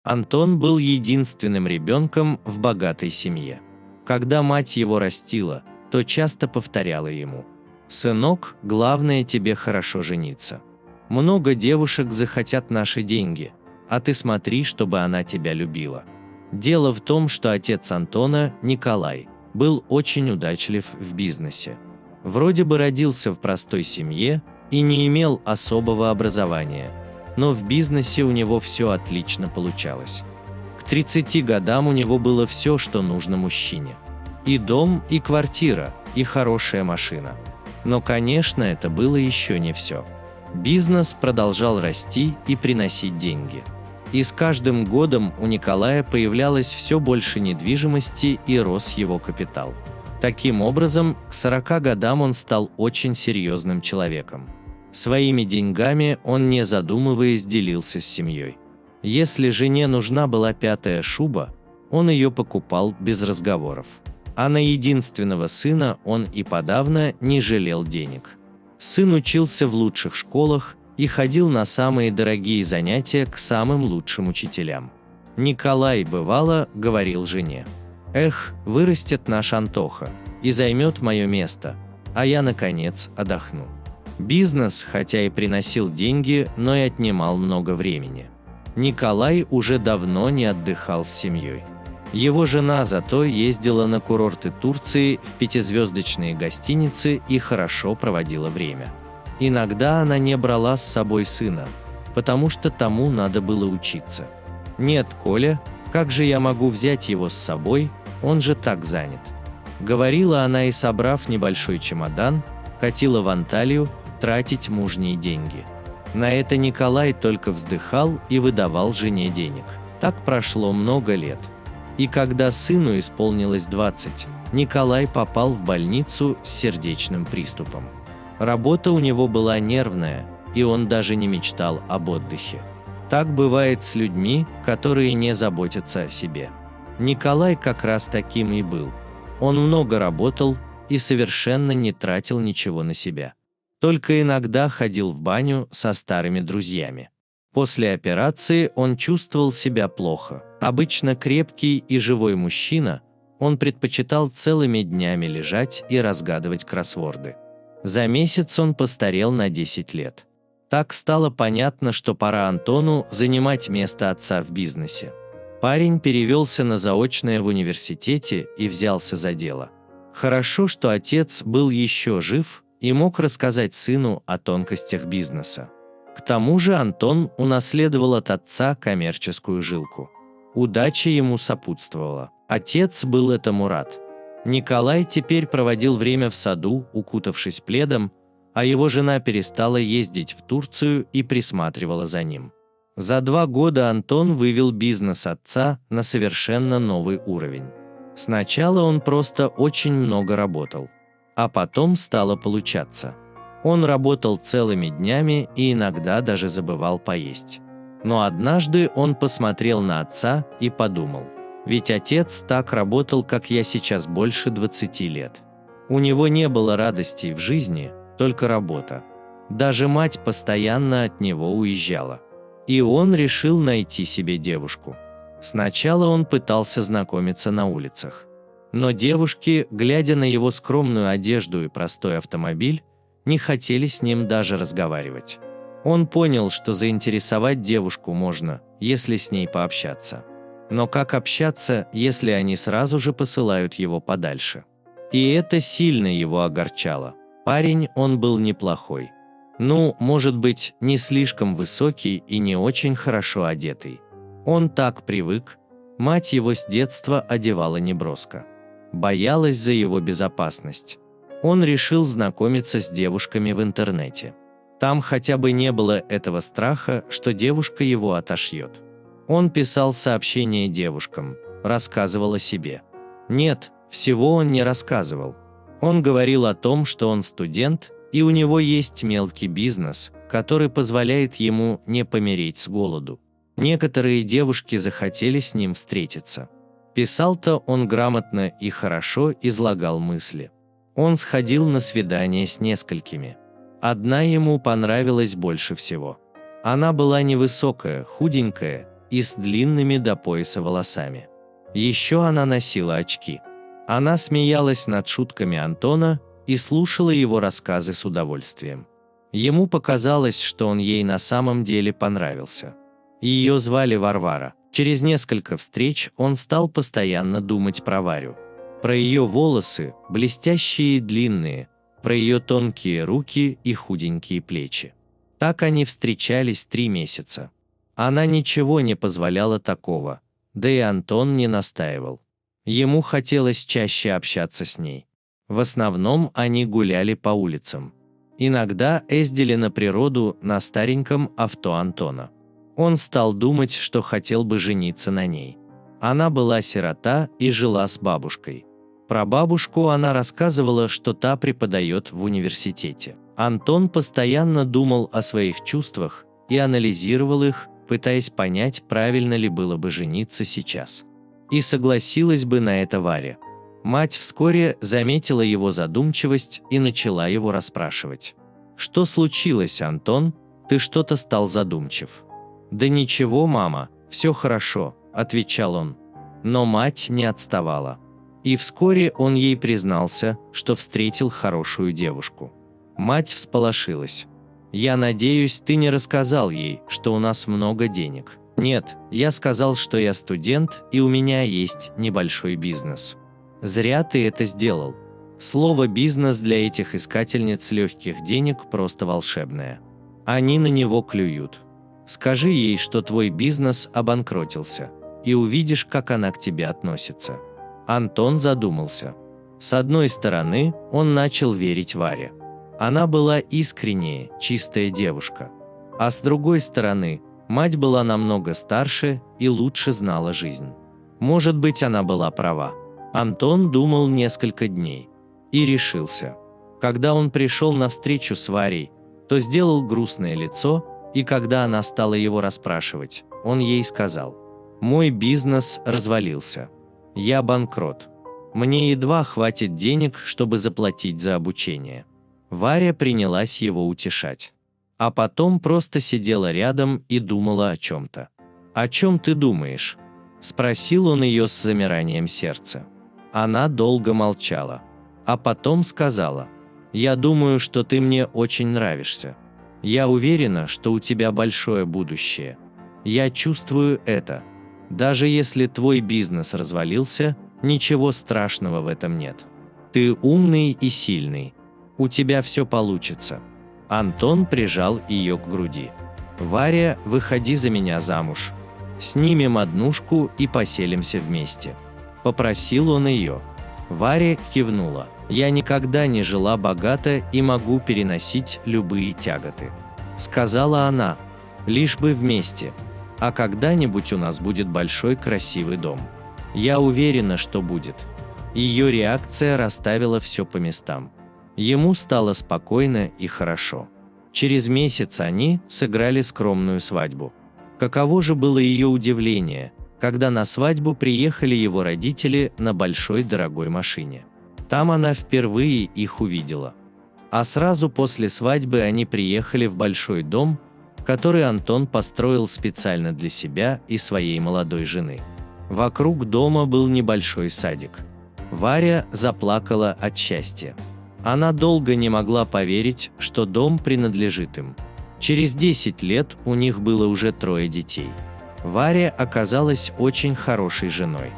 Антон был единственным ребенком в богатой семье. Когда мать его растила, то часто повторяла ему: «Сынок, главное тебе хорошо жениться. Много девушек захотят наши деньги, а ты смотри, чтобы она тебя любила». Дело в том, что отец Антона, Николай, был очень удачлив в бизнесе. Вроде бы родился в простой семье и не имел особого образования, но в бизнесе у него все отлично получалось. К 30 годам у него было все, что нужно мужчине. И дом, и квартира, и хорошая машина. Но, конечно, это было еще не все. Бизнес продолжал расти и приносить деньги. И с каждым годом у Николая появлялось все больше недвижимости и рос его капитал. Таким образом, к 40 годам он стал очень серьезным человеком. Своими деньгами он, не задумываясь, делился с семьей. Если жене нужна была 5-я шуба, он ее покупал без разговоров. А на единственного сына он и подавно не жалел денег. Сын учился в лучших школах и ходил на самые дорогие занятия к самым лучшим учителям. Николай, бывало, говорил жене: «Эх, вырастет наш Антоха и займет мое место, а я, наконец, отдохну». Бизнес, хотя и приносил деньги, но и отнимал много времени. Николай уже давно не отдыхал с семьей. Его жена зато ездила на курорты Турции в 5-звездочные гостиницы и хорошо проводила время. Иногда она не брала с собой сына, потому что тому надо было учиться. «Нет, Коля, как же я могу взять его с собой, он же так занят», — говорила она и, собрав небольшой чемодан, катила в Анталию тратить мужние деньги. На это Николай только вздыхал и выдавал жене денег. Так прошло много лет. И когда сыну исполнилось 20, Николай попал в больницу с сердечным приступом. Работа у него была нервная, и он даже не мечтал об отдыхе. Так бывает с людьми, которые не заботятся о себе. Николай как раз таким и был. Он много работал и совершенно не тратил ничего на себя. Только иногда ходил в баню со старыми друзьями. После операции он чувствовал себя плохо. Обычно крепкий и живой мужчина, он предпочитал целыми днями лежать и разгадывать кроссворды. За месяц он постарел на 10 лет. Так стало понятно, что пора Антону занимать место отца в бизнесе. Парень перевелся на заочное в университете и взялся за дело. Хорошо, что отец был еще жив и мог рассказать сыну о тонкостях бизнеса. К тому же Антон унаследовал от отца коммерческую жилку. Удача ему сопутствовала. Отец был этому рад. Николай теперь проводил время в саду, укутавшись пледом, а его жена перестала ездить в Турцию и присматривала за ним. За 2 года Антон вывел бизнес отца на совершенно новый уровень. Сначала он просто очень много работал, а потом стало получаться. Он работал целыми днями и иногда даже забывал поесть. Но однажды он посмотрел на отца и подумал: «Ведь отец так работал, как я сейчас, больше 20 лет. У него не было радостей в жизни, только работа. Даже мать постоянно от него уезжала». И он решил найти себе девушку. Сначала он пытался знакомиться на улицах. Но девушки, глядя на его скромную одежду и простой автомобиль, не хотели с ним даже разговаривать. Он понял, что заинтересовать девушку можно, если с ней пообщаться. Но как общаться, если они сразу же посылают его подальше? И это сильно его огорчало. Парень он был неплохой. Ну, может быть, не слишком высокий и не очень хорошо одетый. Он так привык. Мать его с детства одевала неброско. Боялась за его безопасность. Он решил знакомиться с девушками в интернете. Там хотя бы не было этого страха, что девушка его отошьет. Он писал сообщения девушкам, рассказывал о себе. Нет, всего он не рассказывал. Он говорил о том, что он студент, и у него есть мелкий бизнес, который позволяет ему не помереть с голоду. Некоторые девушки захотели с ним встретиться. Писал-то он грамотно и хорошо излагал мысли. Он сходил на свидание с несколькими. Одна ему понравилась больше всего. Она была невысокая, худенькая, и с длинными до пояса волосами. Еще она носила очки. Она смеялась над шутками Антона и слушала его рассказы с удовольствием. Ему показалось, что он ей на самом деле понравился. Ее звали Варвара. Через несколько встреч он стал постоянно думать про Варю. Про ее волосы, блестящие и длинные, про ее тонкие руки и худенькие плечи. Так они встречались 3 месяца. Она ничего не позволяла такого, да и Антон не настаивал. Ему хотелось чаще общаться с ней. В основном они гуляли по улицам. Иногда ездили на природу на стареньком авто Антона. Он стал думать, что хотел бы жениться на ней. Она была сирота и жила с бабушкой. Про бабушку она рассказывала, что та преподает в университете. Антон постоянно думал о своих чувствах и анализировал их, пытаясь понять, правильно ли было бы жениться сейчас. И согласилась бы на это Варя. Мать вскоре заметила его задумчивость и начала его расспрашивать. «Что случилось, Антон? Ты что-то стал задумчив». «Да ничего, мама, все хорошо», – отвечал он. Но мать не отставала. И вскоре он ей признался, что встретил хорошую девушку. Мать всполошилась. «Я надеюсь, ты не рассказал ей, что у нас много денег». «Нет, я сказал, что я студент и у меня есть небольшой бизнес». «Зря ты это сделал. Слово «бизнес» для этих искательниц легких денег просто волшебное. Они на него клюют. Скажи ей, что твой бизнес обанкротился, и увидишь, как она к тебе относится». Антон задумался. С одной стороны, он начал верить Варе. Она была искренняя, чистая девушка. А с другой стороны, мать была намного старше и лучше знала жизнь. Может быть, она была права. Антон думал несколько дней. И решился. Когда он пришел на встречу с Варей, то сделал грустное лицо, и когда она стала его расспрашивать, он ей сказал: «Мой бизнес развалился. Я банкрот. Мне едва хватит денег, чтобы заплатить за обучение». Варя принялась его утешать. А потом просто сидела рядом и думала о чем-то. «О чем ты думаешь?» – спросил он ее с замиранием сердца. Она долго молчала. А потом сказала: «Я думаю, что ты мне очень нравишься. Я уверена, что у тебя большое будущее. Я чувствую это. Даже если твой бизнес развалился, ничего страшного в этом нет. Ты умный и сильный. У тебя все получится». Антон прижал ее к груди. «Варя, выходи за меня замуж. Снимем однушку и поселимся вместе», – попросил он ее. Варя кивнула. «Я никогда не жила богато и могу переносить любые тяготы», – сказала она. «Лишь бы вместе. А когда-нибудь у нас будет большой красивый дом. Я уверена, что будет». Ее реакция расставила все по местам. Ему стало спокойно и хорошо. Через месяц они сыграли скромную свадьбу. Каково же было ее удивление, когда на свадьбу приехали его родители на большой дорогой машине. Там она впервые их увидела. А сразу после свадьбы они приехали в большой дом, который Антон построил специально для себя и своей молодой жены. Вокруг дома был небольшой садик. Варя заплакала от счастья. Она долго не могла поверить, что дом принадлежит им. Через 10 лет у них было уже 3 детей. Варя оказалась очень хорошей женой.